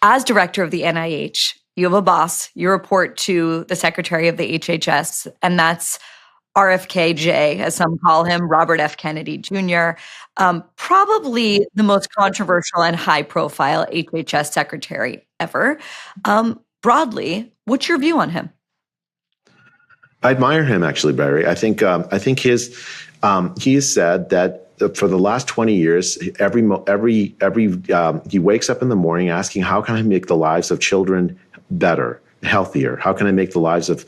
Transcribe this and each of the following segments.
As director of the NIH, you have a boss. You report to the secretary of the HHS, and that's RFKJ, as some call him, Robert F. Kennedy Jr., probably the most controversial and high-profile HHS secretary ever. Broadly, what's your view on him? I admire him, actually, Barry. I think he has said that for the last 20 years, he wakes up in the morning asking, how can I make the lives of children better, healthier? How can I make the lives of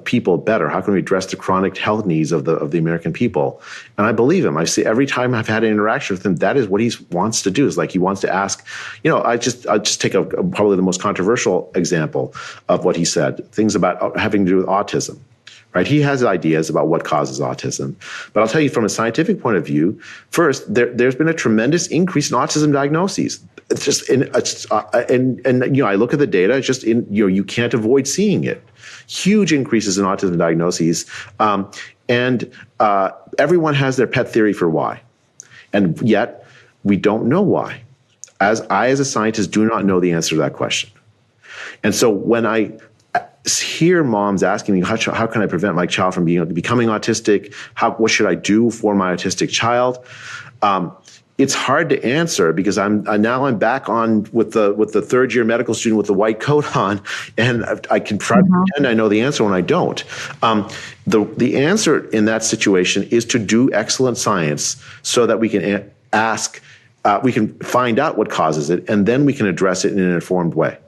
people better? How can we address the chronic health needs of the American people? And I believe him. I see every time I've had an interaction with him, that is what he wants to do. Is like he wants to ask. I'll just take probably the most controversial example of what he said. Things about having to do with autism. Right? He has ideas about what causes autism. But I'll tell you from a scientific point of view, first, there's been a tremendous increase in autism diagnoses. It's just, I look at the data, it's just you can't avoid seeing it. Huge increases in autism diagnoses. And everyone has their pet theory for why. And yet, we don't know why. As a scientist, do not know the answer to that question. And so when I hear moms asking me, how can I prevent my child from becoming autistic? What should I do for my autistic child? It's hard to answer because I'm back on with the third year medical student with the white coat on, and I can try to pretend I know the answer when I don't. The answer in that situation is to do excellent science so that we can we can find out what causes it, and then we can address it in an informed way.